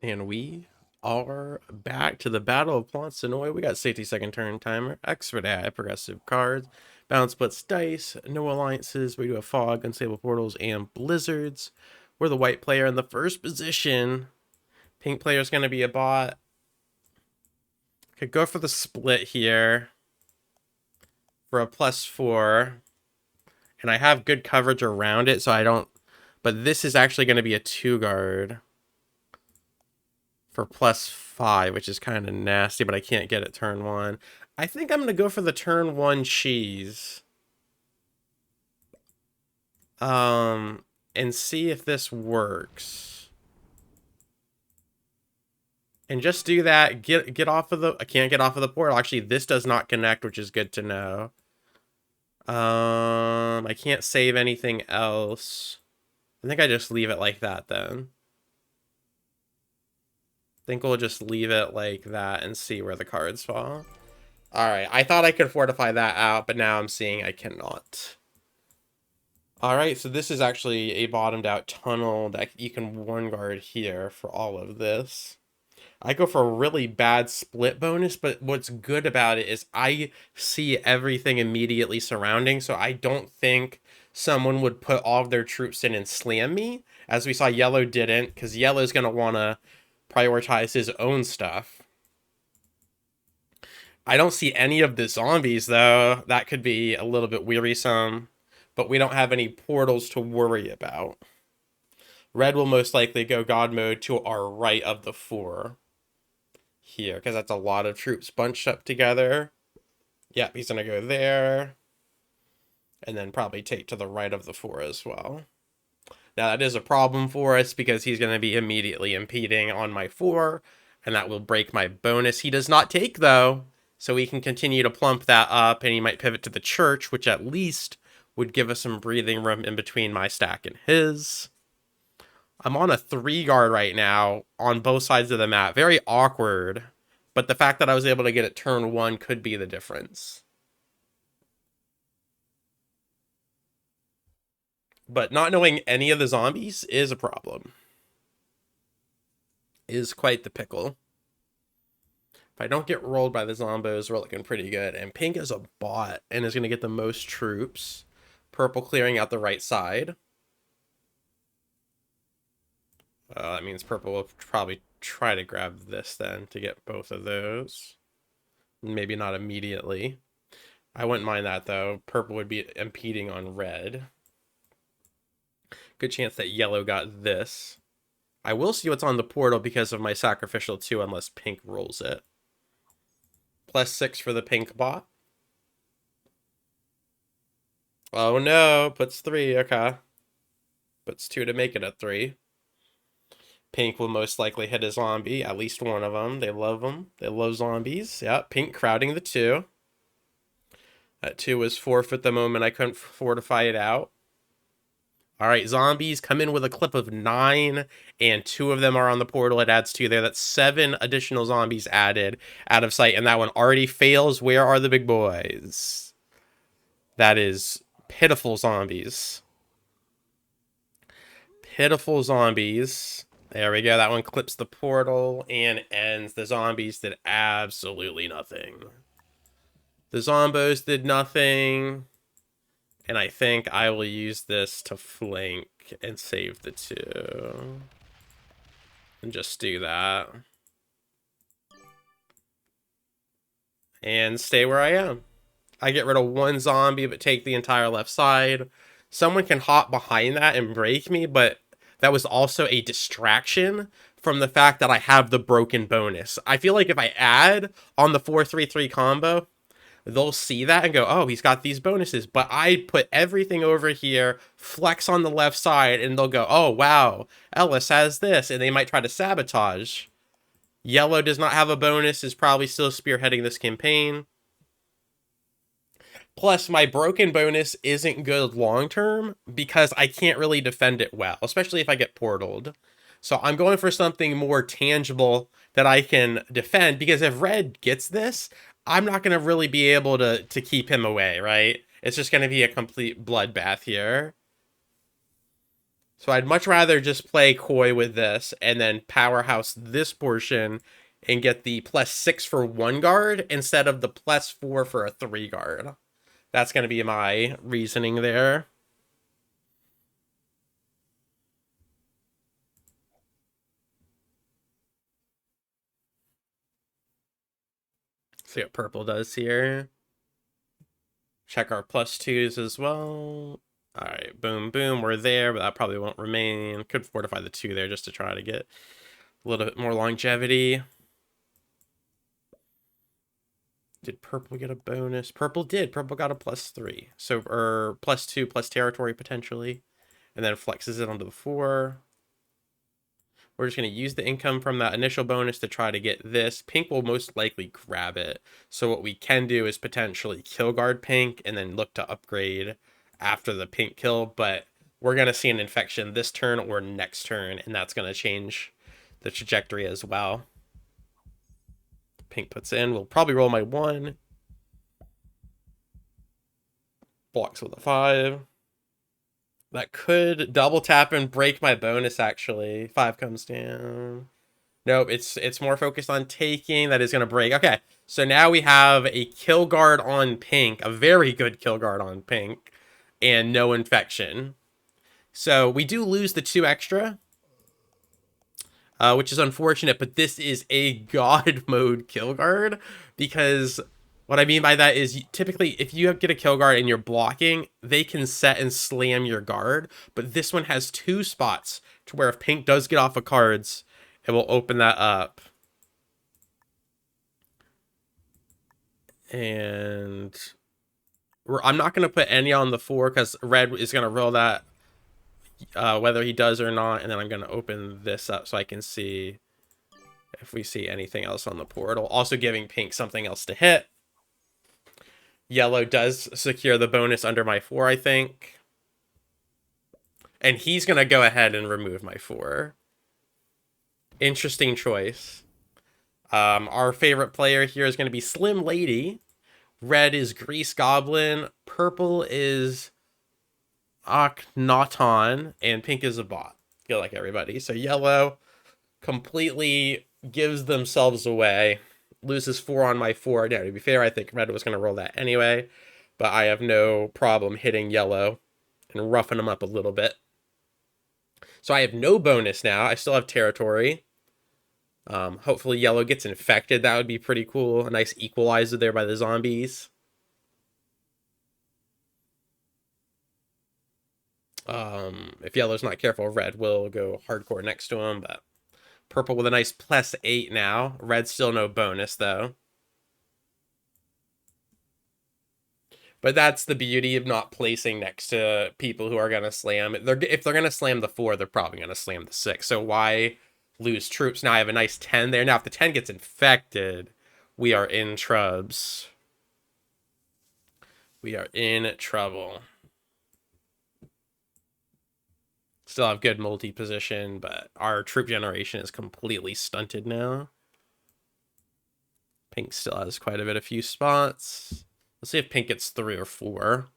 And we are back to the Battle of Plancenoit. We got 60-second turn timer, expert AI, progressive cards, balance splits dice, no alliances. We do have fog, unstable portals, and blizzards. We're the white player in the first position. Pink player is going to be a bot. Could go for the split here for a +4. And I have good coverage around it, so I don't... But this is actually going to be a 2-guard. For +5, which is kind of nasty, but I can't get it turn 1. I think I'm going to go for the turn 1 cheese. And see if this works. And just do that. Get off of the... I can't get off of the portal. Actually, this does not connect, which is good to know. I can't save anything else. I think I just leave it like that then. I think we'll just leave it like that and see where the cards fall. Alright, I thought I could fortify that out, but now I'm seeing I cannot. Alright, so this is actually a bottomed out tunnel that you can one guard here for all of this. I go for a really bad split bonus, but what's good about it is I see everything immediately surrounding, so I don't think someone would put all of their troops in and slam me, as we saw yellow didn't, because yellow's going to want to prioritize his own stuff. I don't see any of the zombies, though. That could be a little bit wearisome, but we don't have any portals to worry about. Red will most likely go God mode to our right of the 4 here, because that's a lot of troops bunched up together. Yep, he's going to go there, and then probably take to the right of the 4 as well. Now, that is a problem for us because he's going to be immediately impeding on my 4, and that will break my bonus. He does not take, though, so we can continue to plump that up, and he might pivot to the church, which at least would give us some breathing room in between my stack and his. I'm on a 3-guard right now on both sides of the map. Very awkward, but the fact that I was able to get it turn 1 could be the difference. But not knowing any of the zombies is a problem. Is quite the pickle. If I don't get rolled by the zombos, we're looking pretty good. And pink is a bot and is going to get the most troops. Purple clearing out the right side. That means purple will probably try to grab this then to get both of those. Maybe not immediately. I wouldn't mind that, though. Purple would be impeding on red. Good chance that yellow got this. I will see what's on the portal because of my sacrificial 2 unless pink rolls it. +6 for the pink bot. Oh no, puts 3, okay. Puts 2 to make it a 3. Pink will most likely hit a zombie, at least one of them. They love them. They love zombies. Yeah, pink crowding the 2. That 2 was forfeit the moment I couldn't fortify it out. Alright, zombies come in with a clip of 9, and 2 of them are on the portal. It adds 2 there. That's 7 additional zombies added out of sight, and that one already fails. Where are the big boys? That is pitiful zombies. Pitiful zombies. There we go. That one clips the portal and ends. The zombies did absolutely nothing. The zombos did nothing. And I think I will use this to flank and save the 2. And just do that. And stay where I am. I get rid of 1 zombie, but take the entire left side. Someone can hop behind that and break me, but that was also a distraction from the fact that I have the broken bonus. I feel like if I add on the 4-3-3 combo, they'll see that and go, oh, he's got these bonuses. But I put everything over here, flex on the left side, and they'll go, oh, wow, Ellis has this. And they might try to sabotage. Yellow does not have a bonus, is probably still spearheading this campaign. Plus, my broken bonus isn't good long-term because I can't really defend it well, especially if I get portaled. So I'm going for something more tangible that I can defend, because if red gets this, I'm not going to really be able to keep him away, right? It's just going to be a complete bloodbath here. So I'd much rather just play coy with this and then powerhouse this portion and get the +6 for 1 guard instead of the +4 for a 3 guard. That's going to be my reasoning there. See what purple does here. Check our +2s as well. All right, boom, boom. We're there, but that probably won't remain. Could fortify the 2 there just to try to get a little bit more longevity. Did purple get a bonus? Purple did. Purple got a +3. So, or +2 plus territory potentially. And then flexes it onto the 4. We're just going to use the income from that initial bonus to try to get this. Pink will most likely grab it. So what we can do is potentially kill guard pink and then look to upgrade after the pink kill. But we're going to see an infection this turn or next turn, and that's going to change the trajectory as well. Pink puts in. We'll probably roll my 1. Blocks with a 5. That could double tap and break my bonus, actually. 5 comes down. Nope, it's more focused on taking. That is going to break. Okay, so now we have a kill guard on pink, a very good kill guard on pink, and no infection. So we do lose the 2 extra, which is unfortunate, but this is a god mode kill guard, because what I mean by that is typically if you get a kill guard and you're blocking, they can set and slam your guard, but this one has 2 spots to where if pink does get off of cards, it will open that up. And I'm not going to put any on the 4 because red is going to roll that whether he does or not. And then I'm going to open this up so I can see if we see anything else on the portal. Also giving pink something else to hit. Yellow does secure the bonus under my 4, I think. And he's going to go ahead and remove my 4. Interesting choice. Our favorite player here is going to be Slim Lady. Red is Grease Goblin. Purple is Akhenaton. And pink is a bot. Feel like everybody. So yellow completely gives themselves away. Loses 4 on my 4. Now, to be fair, I think red was going to roll that anyway. But I have no problem hitting yellow and roughing them up a little bit. So I have no bonus now. I still have territory. Hopefully yellow gets infected. That would be pretty cool. A nice equalizer there by the zombies. If yellow's not careful, red will go hardcore next to him, but purple with a nice +8 now. Red still no bonus, though. But that's the beauty of not placing next to people who are going to slam. If they're going to slam the 4, they're probably going to slam the 6. So why lose troops? Now I have a nice 10 there. Now if the 10 gets infected, we are in trubs. We are in trouble. Still have good multi-position, but our troop generation is completely stunted now. Pink still has quite a bit of few spots. Let's see if pink gets 3 or 4.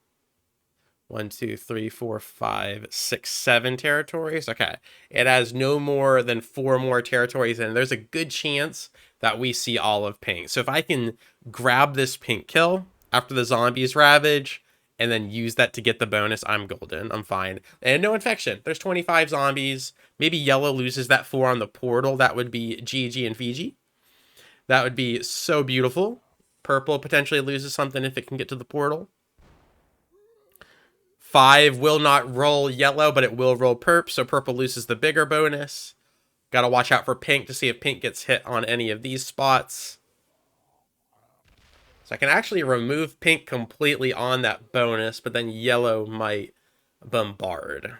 1, 2, 3, 4, 5, 6, 7 territories. Okay. It has no more than 4 more territories, and there's a good chance that we see all of pink. So if I can grab this pink kill after the zombies ravage, and then use that to get the bonus, I'm golden. I'm fine. And no infection. There's 25 zombies. Maybe yellow loses that 4 on the portal. That would be GG and Fiji. That would be so beautiful. Purple potentially loses something if it can get to the portal. 5 will not roll yellow, but it will roll perp, so purple loses the bigger bonus. Gotta watch out for pink to see if pink gets hit on any of these spots. So I can actually remove pink completely on that bonus, but then yellow might bombard.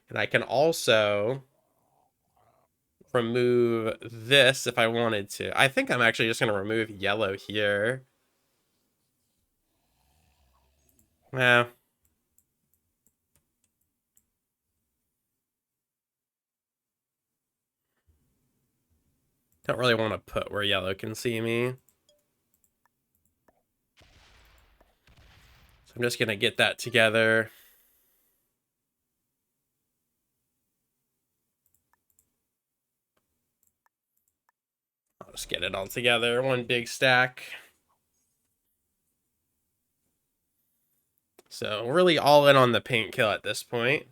And I can also remove this if I wanted to. I think I'm actually just going to remove yellow here. Yeah. Don't really want to put where yellow can see me. So I'm just going to get that together. I'll just get it all together. One big stack. So really all in on the pink kill at this point.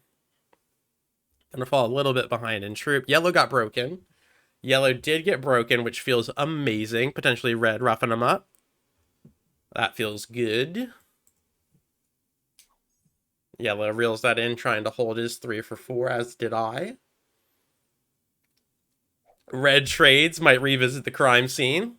Gonna fall a little bit behind in troop. Yellow got broken. Yellow did get broken, which feels amazing. Potentially red roughing them up. That feels good. Yellow reels that in, trying to hold his 3 for 4, as did I. Red trades might revisit the crime scene.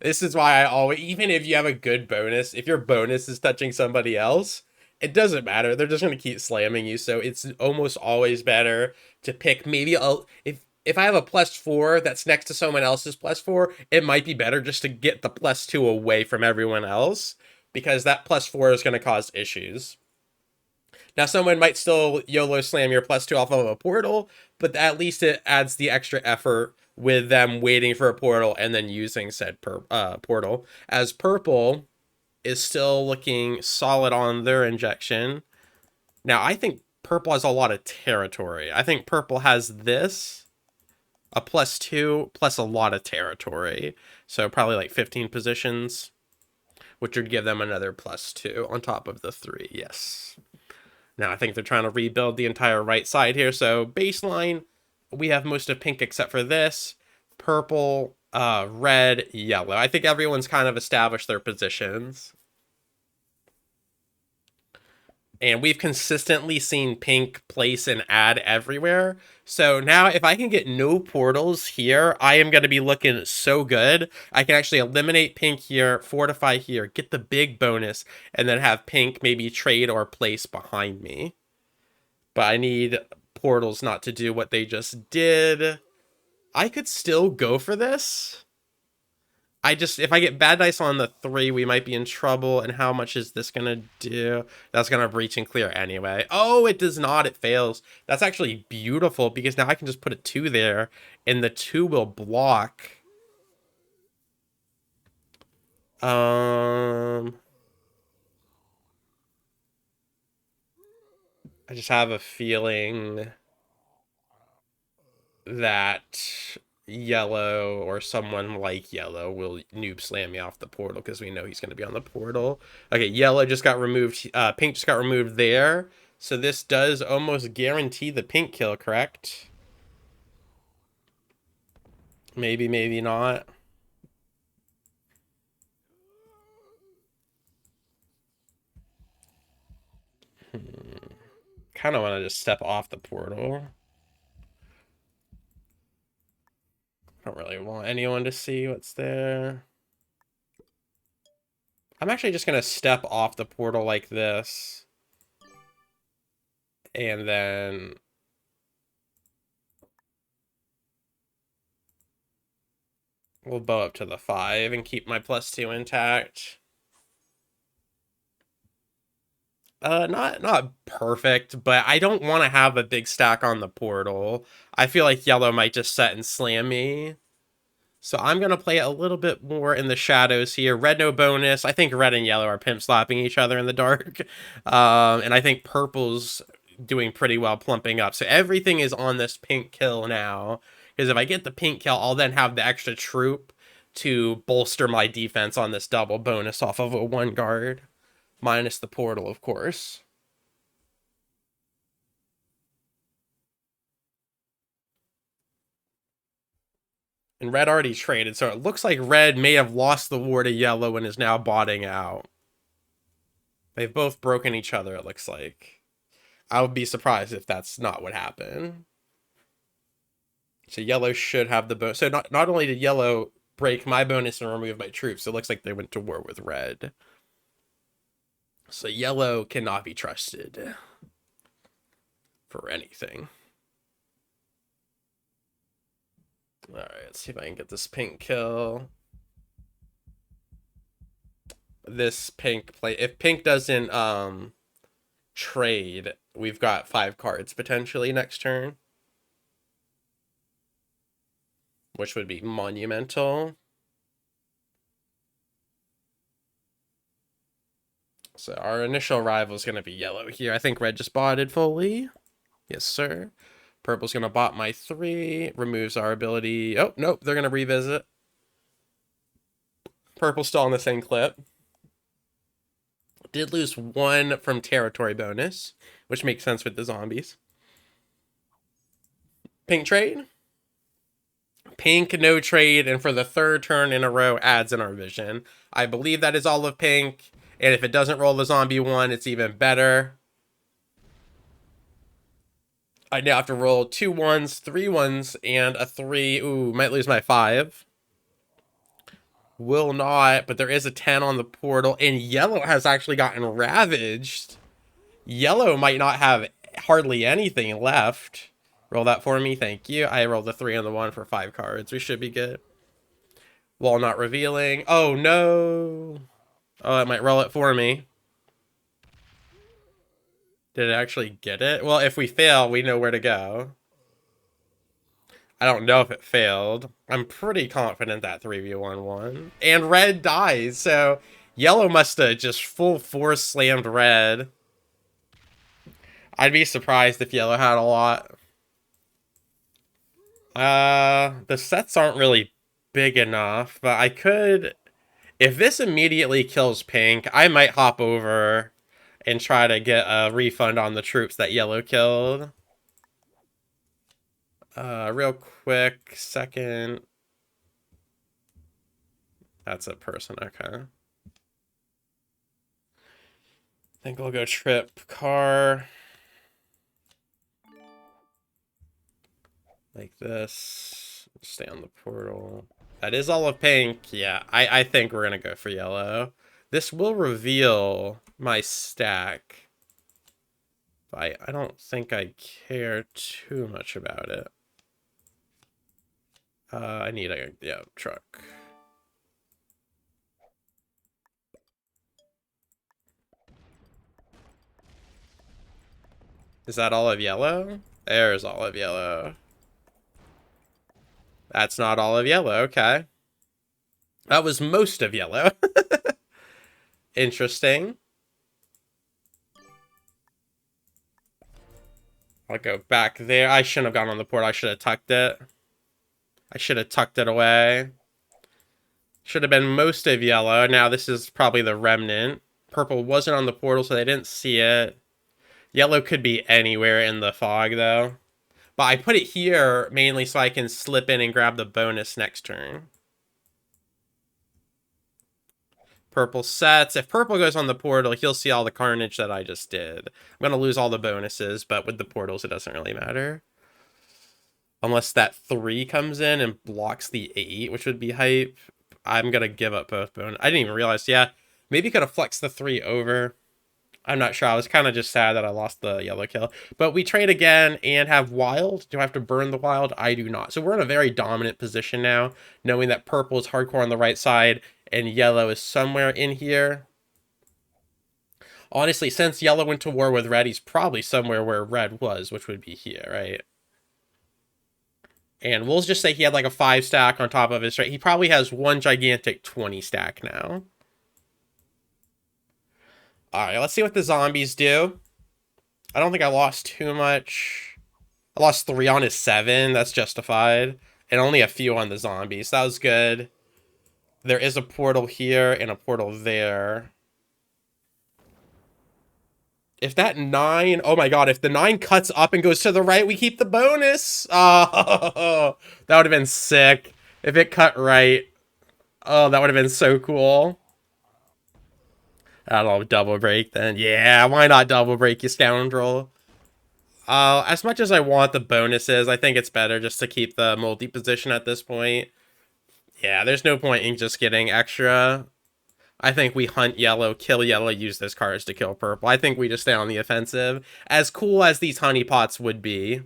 This is why I always, even if you have a good bonus, if your bonus is touching somebody else, it doesn't matter. They're just going to keep slamming you. So it's almost always better to pick maybe if I have a +4 that's next to someone else's +4, it might be better just to get the +2 away from everyone else, because that +4 is going to cause issues. Now, someone might still YOLO slam your +2 off of a portal, but at least it adds the extra effort with them waiting for a portal and then using said portal. As purple is still looking solid on their injection. Now, I think purple has a lot of territory. I think purple has this, a +2, plus a lot of territory. So probably like 15 positions, which would give them another +2 on top of the 3. Yes. Now, I think they're trying to rebuild the entire right side here. So baseline, we have most of pink except for this. Purple, red, yellow. I think everyone's kind of established their positions. And we've consistently seen pink place and add everywhere. So now if I can get no portals here, I am going to be looking so good. I can actually eliminate pink here, fortify here, get the big bonus, and then have pink maybe trade or place behind me. But I need portals not to do what they just did. I could still go for this. If I get bad dice on the 3, we might be in trouble. And how much is this going to do? That's going to breach and clear anyway. Oh, it does not. It fails. That's actually beautiful, because now I can just put a 2 there and the 2 will block. I just have a feeling that yellow or someone like yellow will noob slam me off the portal, because we know he's going to be on the portal. Okay, yellow just got removed. Pink just got removed there. So this does almost guarantee the pink kill, correct? Maybe, maybe not. Kind of want to just step off the portal. I don't really want anyone to see what's there. I'm actually just going to step off the portal like this. And then we'll bow up to the 5 and keep my +2 intact. Not perfect, but I don't want to have a big stack on the portal. I feel like yellow might just set and slam me. So I'm going to play a little bit more in the shadows here. Red no bonus. I think red and yellow are pimp slapping each other in the dark. And I think purple's doing pretty well plumping up. So everything is on this pink kill now. Because if I get the pink kill, I'll then have the extra troop to bolster my defense on this double bonus off of a 1 guard. Minus the portal, of course. And red already traded, so it looks like red may have lost the war to yellow and is now botting out. They've both broken each other, it looks like. I would be surprised if that's not what happened. So yellow should have the bonus. So not only did yellow break my bonus and remove my troops, it looks like they went to war with red. So yellow cannot be trusted for anything. Alright, let's see if I can get this pink kill. This pink play. If pink doesn't trade, we've got 5 cards potentially next turn, which would be monumental. So our initial rival is going to be yellow here. I think red just botted fully. Yes, sir. Purple's going to bot my 3. Removes our ability. Oh, nope. They're going to revisit. Purple's still on the same clip. Did lose 1 from territory bonus, which makes sense with the zombies. Pink trade. Pink, no trade, and for the 3rd turn in a row adds in our vision. I believe that is all of pink, and if it doesn't roll the zombie 1, it's even better. I now have to roll 2 1s, 3 1s, and a 3. Ooh, might lose my 5. Will not, but there is a 10 on the portal, and yellow has actually gotten ravaged. Yellow might not have hardly anything left. Roll that for me, thank you. I rolled the 3 and the 1 for 5 cards. We should be good. Wall not revealing. Oh, no. Oh, it might roll it for me. Did it actually get it? Well, if we fail, we know where to go. I don't know if it failed. I'm pretty confident that 3v1 won. And red dies, so yellow must have just full force slammed red. I'd be surprised if yellow had a lot. The sets aren't really big enough, but I could... If this immediately kills pink, I might hop over and try to get a refund on the troops that yellow killed. Real quick, second. That's a person, okay. I think we'll go trip car. Like this. Stay on the portal. That is all of pink. Yeah, I think we're going to go for yellow. This will reveal my stack. But I don't think I care too much about it. I need a truck. Is that all of yellow? There's all of yellow. That's not all of yellow, okay. That was most of yellow. Interesting. I'll go back there. I shouldn't have gone on the port. I should have tucked it. I should have tucked it away. Should have been most of yellow. Now this is probably the remnant. Purple wasn't on the portal, so they didn't see it. Yellow could be anywhere in the fog, though. But I put it here mainly so I can slip in and grab the bonus next turn. Purple sets. If purple goes on the portal, he'll see all the carnage that I just did. I'm going to lose all the bonuses, but with the portals, it doesn't really matter. Unless that 3 comes in and blocks the 8, which would be hype. I'm going to give up both bonus. I didn't even realize. Yeah, maybe could have flexed the 3 over. I'm not sure. I was kind of just sad that I lost the yellow kill. But we trade again and have wild. Do I have to burn the wild? I do not. So we're in a very dominant position now, knowing that purple is hardcore on the right side and yellow is somewhere in here. Honestly, since yellow went to war with red, he's probably somewhere where red was, which would be here, right? And we'll just say he had like a 5 stack on top of his straight. He probably has one gigantic 20 stack now. Alright, let's see what the zombies do. I don't think I lost too much. I lost 3 on his 7. That's justified. And only a few on the zombies. That was good. There is a portal here and a portal there. If that 9... Oh my god, if the 9 cuts up and goes to the right, we keep the bonus. Oh, that would have been sick. If it cut right. Oh, that would have been so cool. I don't know, double break then. Yeah, why not double break, you scoundrel? As much as I want the bonuses, I think it's better just to keep the multi-position at this point. Yeah, there's no point in just getting extra. I think we hunt yellow, kill yellow, use those cards to kill purple. I think we just stay on the offensive. As cool as these honeypots would be.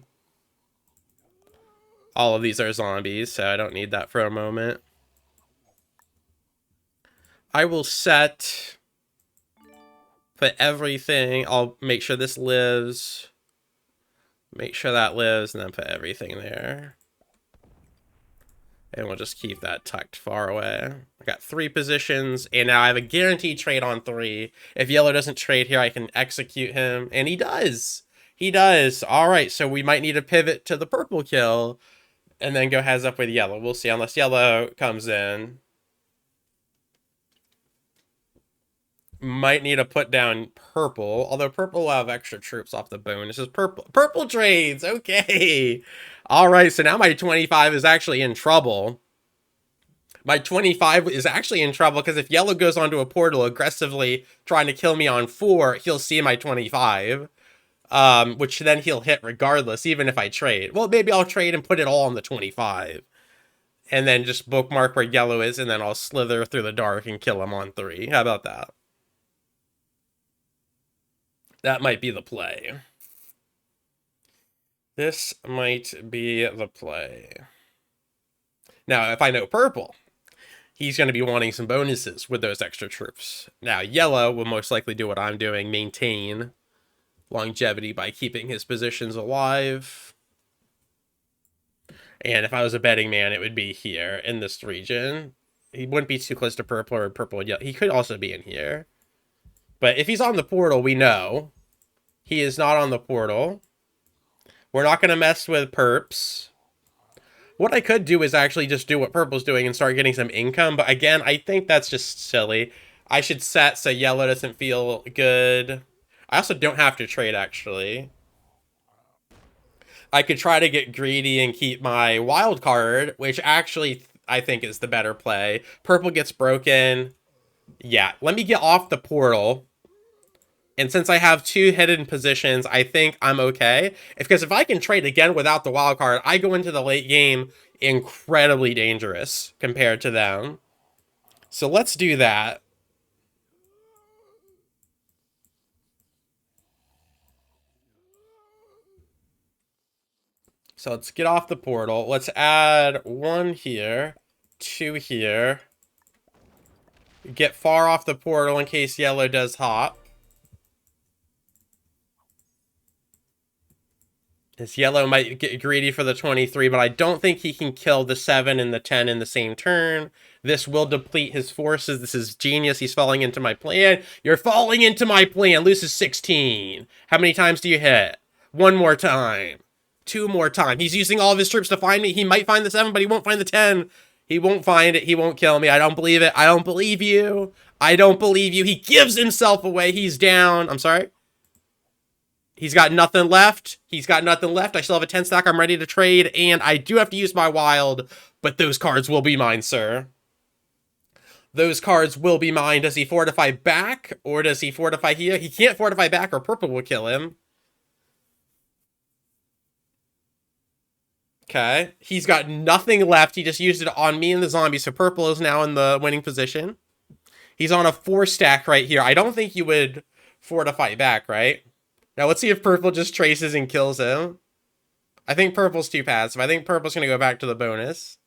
All of these are zombies, so I don't need that for a moment. I will set... Put everything. I'll make sure this lives. Make sure that lives, and then put everything there. And we'll just keep that tucked far away. I got 3 positions, and now I have a guaranteed trade on 3. If yellow doesn't trade here, I can execute him, and he does. He does. All right, so we might need to pivot to the purple kill, and then go heads up with yellow. We'll see, unless yellow comes in. Might need to put down purple, although purple will have extra troops off the bonus. This is purple trades. Okay. All right, so now my 25 is actually in trouble. My 25 is actually in trouble because if yellow goes onto a portal aggressively trying to kill me on 4, he'll see my 25, which then he'll hit regardless, even if I trade. Well, maybe I'll trade and put it all on the 25, and then just bookmark where yellow is, and then I'll slither through the dark and kill him on 3. How about that? That might be the play. This might be the play. Now, if I know purple, he's going to be wanting some bonuses with those extra troops. Now, yellow will most likely do what I'm doing, maintain longevity by keeping his positions alive. And if I was a betting man, it would be here in this region. He wouldn't be too close to purple, or purple and yellow. He could also be in here. But if he's on the portal, we know. He is not on the portal. We're not going to mess with perps. What I could do is actually just do what purple's doing and start getting some income. But again, I think that's just silly. I should set so yellow doesn't feel good. I also don't have to trade, actually. I could try to get greedy and keep my wild card, which actually I think is the better play. Purple gets broken. Yeah, let me get off the portal. And since I have 2 hidden positions, I think I'm okay. Because if I can trade again without the wild card, I go into the late game incredibly dangerous compared to them. So let's do that. So let's get off the portal. Let's add 1 here, 2 here. Get far off the portal in case yellow does hop. This yellow might get greedy for the 23, but I don't think he can kill the 7 and the 10 in the same turn. This will deplete his forces. This is genius. He's falling into my plan. You're falling into my plan. Loses 16. How many times do you hit? 1 more time. 2 more times. He's using all of his troops to find me. He might find the 7, but he won't find the 10. He won't find it. He won't kill me. I don't believe it. I don't believe you. I don't believe you. He gives himself away. He's down. I'm sorry. He's got nothing left. He's got nothing left. I still have a 10 stack. I'm ready to trade, and I do have to use my wild, but those cards will be mine, sir. Those cards will be mine. Does he fortify back, or does he fortify here? He can't fortify back, or purple will kill him. Okay. He's got nothing left. He just used it on me and the zombie, so purple is now in the winning position. He's on a 4 stack right here. I don't think you would fortify back, right? Now, let's see if purple just traces and kills him. I think purple's too passive. I think purple's going to go back to the bonus.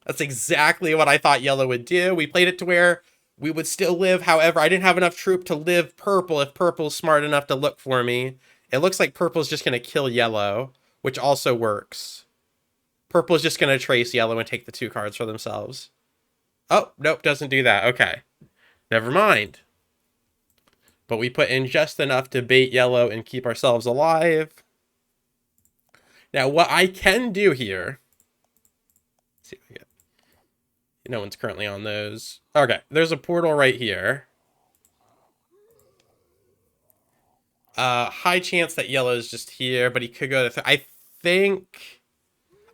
That's exactly what I thought yellow would do. We played it to where we would still live. However, I didn't have enough troop to live purple if purple's smart enough to look for me. It looks like purple's just going to kill yellow, which also works. Purple's just going to trace yellow and take the 2 cards for themselves. Oh, nope, doesn't do that. Okay. Never mind. But we put in just enough to bait yellow and keep ourselves alive. Now, what I can do here... Let's see if we get... No one's currently on those. Okay, there's a portal right here. High chance that yellow is just here, but he could go to... I think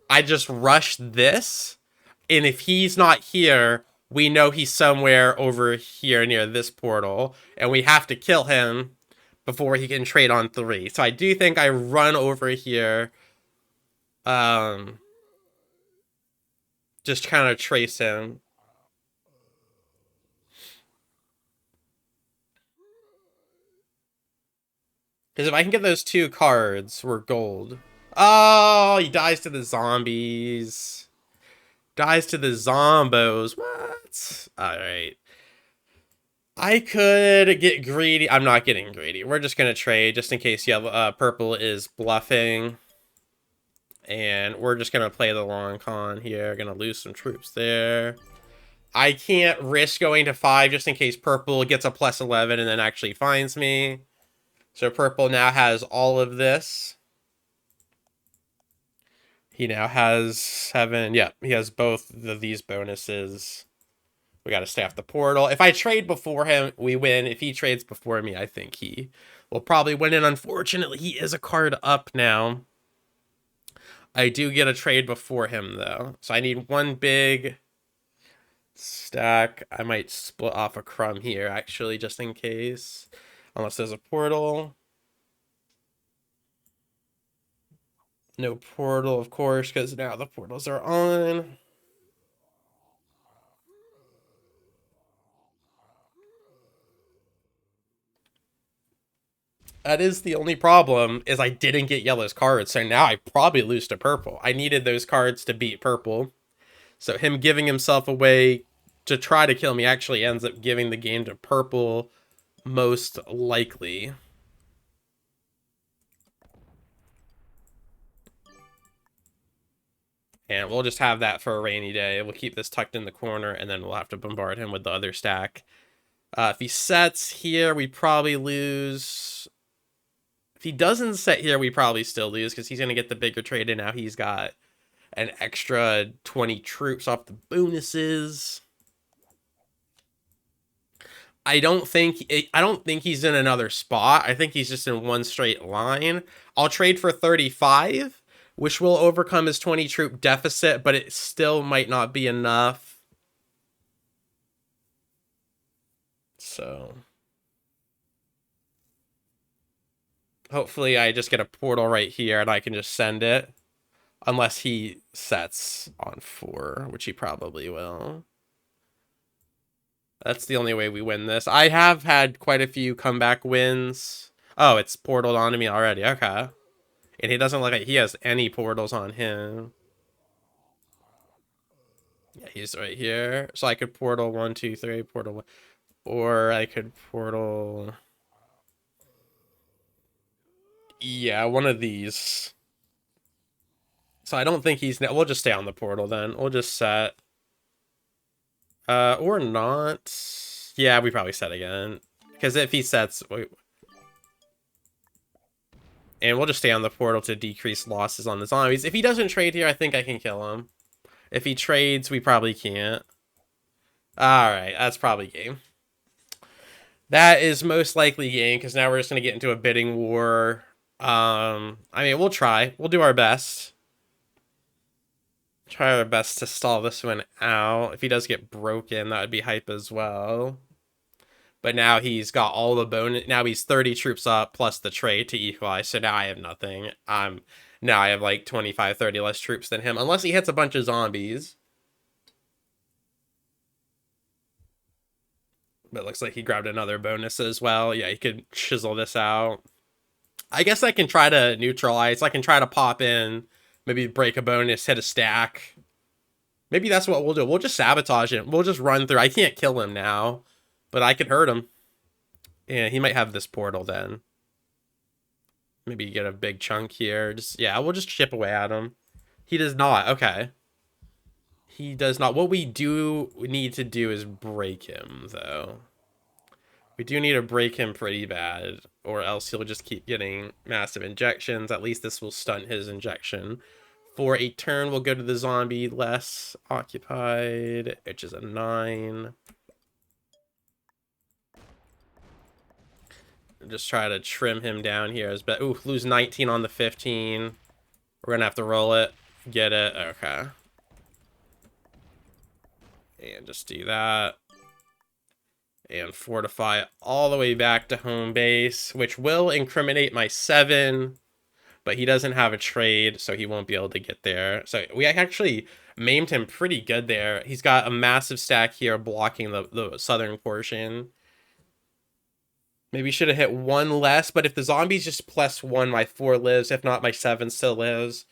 I just rush this. And if he's not here... we know he's somewhere over here near this portal, and we have to kill him before he can trade on 3. So I do think I run over here, just kind of trace him. Because if I can get those 2 cards, we're gold. Oh, he dies to the zombies. Dies to the zombos. What? Alright. I could get greedy. I'm not getting greedy. We're just going to trade just in case yellow, purple is bluffing. And we're just going to play the long con here. Going to lose some troops there. I can't risk going to 5 just in case purple gets a plus 11 and then actually finds me. So purple now has all of this. He now has 7. Yeah, he has both of these bonuses. We got to staff the portal. If I trade before him, we win. If he trades before me, I think he will probably win. And unfortunately, he is a card up now. I do get a trade before him, though. So I need one big stack. I might split off a crumb here, actually, just in case. Unless there's a portal. No portal, of course, because now the portals are on. That is the only problem, is I didn't get yellow's cards, so now I probably lose to purple. I needed those cards to beat purple. So him giving himself away to try to kill me actually ends up giving the game to purple, most likely. And we'll just have that for a rainy day. We'll keep this tucked in the corner, and then we'll have to bombard him with the other stack. If he sets here, we probably lose. If he doesn't set here, we probably still lose, because he's going to get the bigger trade, and now he's got an extra 20 troops off the bonuses. I don't think he's in another spot. I think he's just in one straight line. I'll trade for 35, which will overcome his 20 troop deficit, but it still might not be enough. So hopefully I just get a portal right here and I can just send it. Unless he sets on 4, which he probably will. That's the only way we win this. I have had quite a few comeback wins. Oh, it's portaled onto me already. Okay. And he doesn't look like he has any portals on him. Yeah, he's right here. So I could portal 1, 2, 3, portal 1. Or I could portal... Yeah, one of these. So I don't think he's... We'll just stay on the portal then. We'll just set... Or not. Yeah, we probably set again. Because if he sets... And we'll just stay on the portal to decrease losses on the zombies. If he doesn't trade here, I think I can kill him. If he trades, we probably can't. Alright, that's probably game. That is most likely game, because now we're just going to get into a bidding war. I mean, we'll try. We'll do our best. Try our best to stall this one out. If he does get broken, that would be hype as well. But now he's got all the bonus. Now he's 30 troops up plus the trade to equalize. So now I have nothing. Now I have like 25, 30 less troops than him. Unless he hits a bunch of zombies. But it looks like he grabbed another bonus as well. Yeah, he could chisel this out. I guess I can try to neutralize. I can try to pop in. Maybe break a bonus, hit a stack. Maybe that's what we'll do. We'll just sabotage him. We'll just run through. I can't kill him now. But I could hurt him. Yeah, he might have this portal then. Maybe get a big chunk here. Yeah, we'll just chip away at him. He does not. Okay. He does not. What we do need to do is break him, though. We do need to break him pretty bad, or else he'll just keep getting massive injections. At least this will stunt his injection. For a turn, we'll go to the zombie less occupied, which is a 9. Just try to trim him down here as best. Ooh, lose 19 on the 15. We're gonna have to roll it. Get it. Okay. And just do that. And fortify all the way back to home base, which will incriminate my 7. But he doesn't have a trade, so he won't be able to get there. So we actually maimed him pretty good there. He's got a massive stack here blocking the southern portion. Maybe should have hit 1 less, but if the zombies just +1, my 4 lives. If not, my 7 still lives.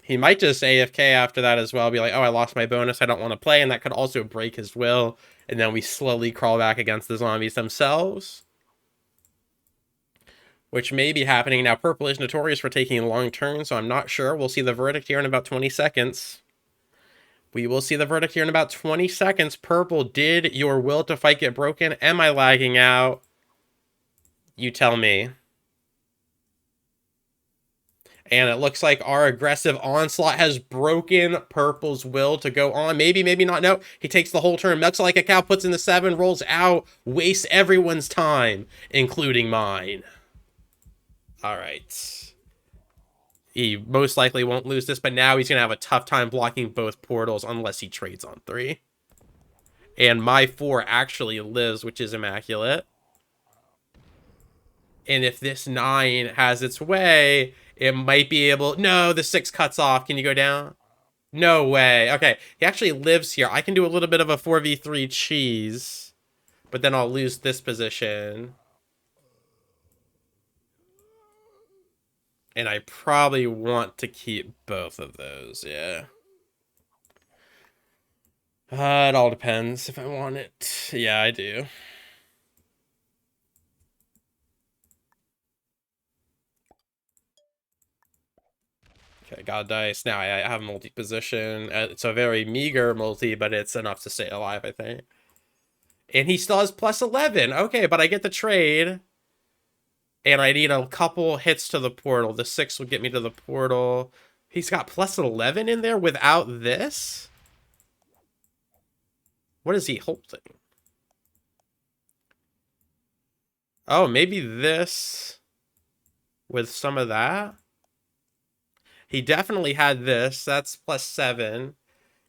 He might just AFK after that as well. Be like, oh, I lost my bonus. I don't want to play. And that could also break his will. And then we slowly crawl back against the zombies themselves. Which may be happening. Now, purple is notorious for taking long turns, so I'm not sure. We'll see the verdict here in about 20 seconds. We will see the verdict here in about 20 seconds. Purple, did your will to fight get broken? Am I lagging out? You tell me. And it looks like our aggressive onslaught has broken Purple's will to go on. Maybe, maybe not. No, he takes the whole turn. Milks like a cow, puts in the 7, rolls out, wastes everyone's time, including mine. All right. He most likely won't lose this, but now he's going to have a tough time blocking both portals unless he trades on 3. And my 4 actually lives, which is immaculate. And if this 9 has its way, it might be able... No, the 6 cuts off. Can you go down? No way. Okay, he actually lives here. I can do a little bit of a 4v3 cheese, but then I'll lose this position. And I probably want to keep both of those, yeah. It all depends if I want it. Yeah, I do. Okay, God dice. Now I have multi-position. It's a very meager multi, but it's enough to stay alive, I think. And he still has plus 11. Okay, but I get the trade. And I need a couple hits to the portal. The 6 will get me to the portal. He's got plus 11 in there without this? What is he holding? Oh, maybe this with some of that? He definitely had this. That's plus 7.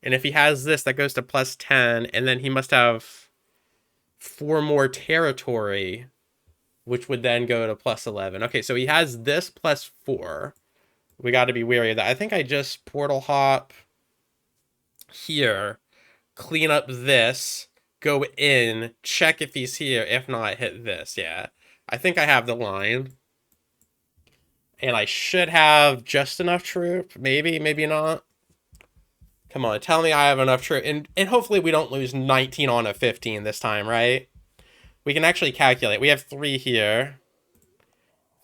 And if he has this, that goes to plus 10. And then he must have 4 more territory, which would then go to plus 11. Okay, so he has this plus 4. We got to be wary of that. I think I just portal hop here, clean up this, go in, check if he's here. If not, hit this. Yeah, I think I have the line. And I should have just enough troop. Maybe, maybe not. Come on, tell me I have enough troop. And hopefully we don't lose 19 on a 15 this time, right? We can actually calculate. We have 3 here.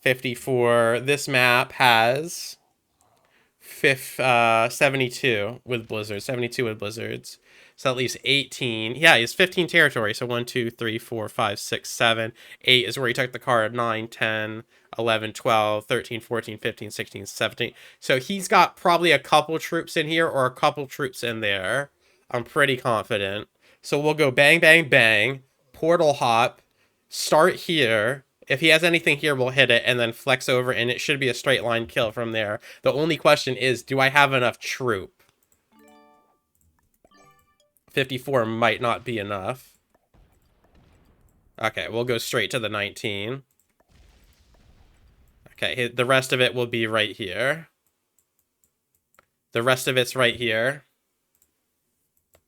54. This map has 72 with blizzards. 72 with blizzards. So at least 18. Yeah, he has 15 territory. So 1, 2, 3, 4, 5, 6, 7. 8 is where he took the card. 9, 10, 11, 12, 13, 14, 15, 16, 17. So he's got probably a couple troops in here or a couple troops in there. I'm pretty confident. So we'll go bang, bang, bang. Portal hop. Start here. If he has anything here, we'll hit it and then flex over, and it should be a straight line kill from there. The only question is, do I have enough troop? 54 might not be enough. Okay, we'll go straight to the 19. Okay, the rest of it will be right here. The rest of it's right here.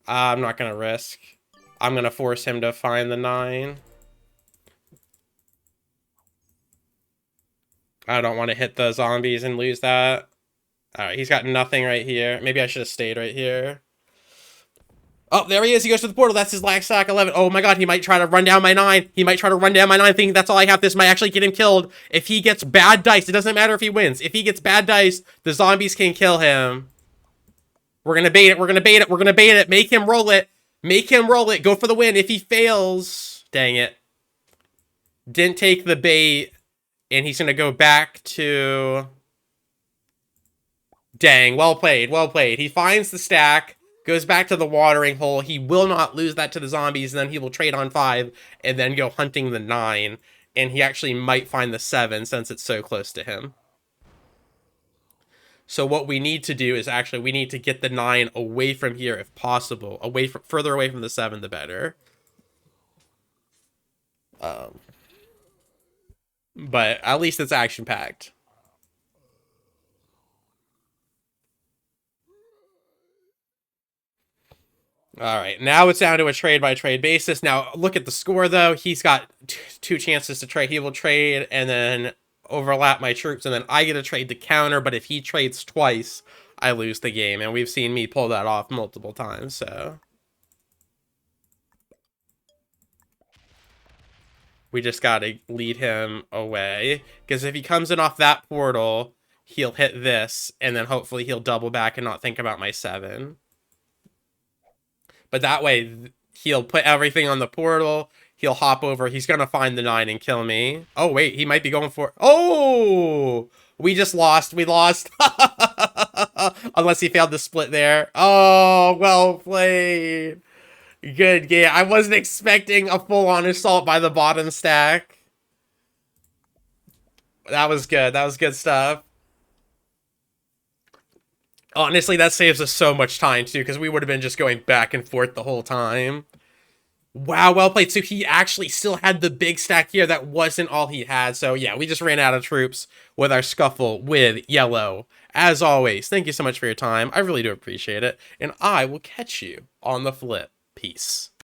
I'm not going to risk. I'm going to force him to find the 9. I don't want to hit the zombies and lose that. Alright, he's got nothing right here. Maybe I should have stayed right here. Oh, there he is. He goes to the portal. That's his last stack 11. Oh my god, he might try to run down my 9. He might try to run down my 9 thinking that's all I have. This might actually get him killed. If he gets bad dice, it doesn't matter if he wins. If he gets bad dice, the zombies can kill him. We're going to bait it. We're going to bait it. We're going to bait it. Make him roll it. Make him roll it. Go for the win. If he fails, dang it. Didn't take the bait. And he's going to go back to... Dang, well played, well played. He finds the stack, goes back to the watering hole. He will not lose that to the zombies, and then he will trade on 5, and then go hunting the 9. And he actually might find the 7, since it's so close to him. So what we need to do is actually, we need to get the 9 away from here, if possible. Further away from the 7, the better. But at least it's action-packed. All right, now it's down to a trade-by-trade basis. Now, look at the score, though. He's got 2 chances to trade. He will trade and then overlap my troops, and then I get a trade to counter. But if he trades twice, I lose the game. And we've seen me pull that off multiple times, so... We just got to lead him away. Because if he comes in off that portal, he'll hit this, and then hopefully he'll double back and not think about my 7. But that way, he'll put everything on the portal. He'll hop over. He's going to find the 9 and kill me. Oh, wait. He might be going for... Oh! We just lost. We lost. Unless he failed to split there. Oh, well played. Good game. I wasn't expecting a full-on assault by the bottom stack. That was good. That was good stuff. Honestly, that saves us so much time, too, because we would have been just going back and forth the whole time. Wow, well played. So he actually still had the big stack here. That wasn't all he had. So yeah, we just ran out of troops with our scuffle with yellow. As always, thank you so much for your time. I really do appreciate it. And I will catch you on the flip. Peace.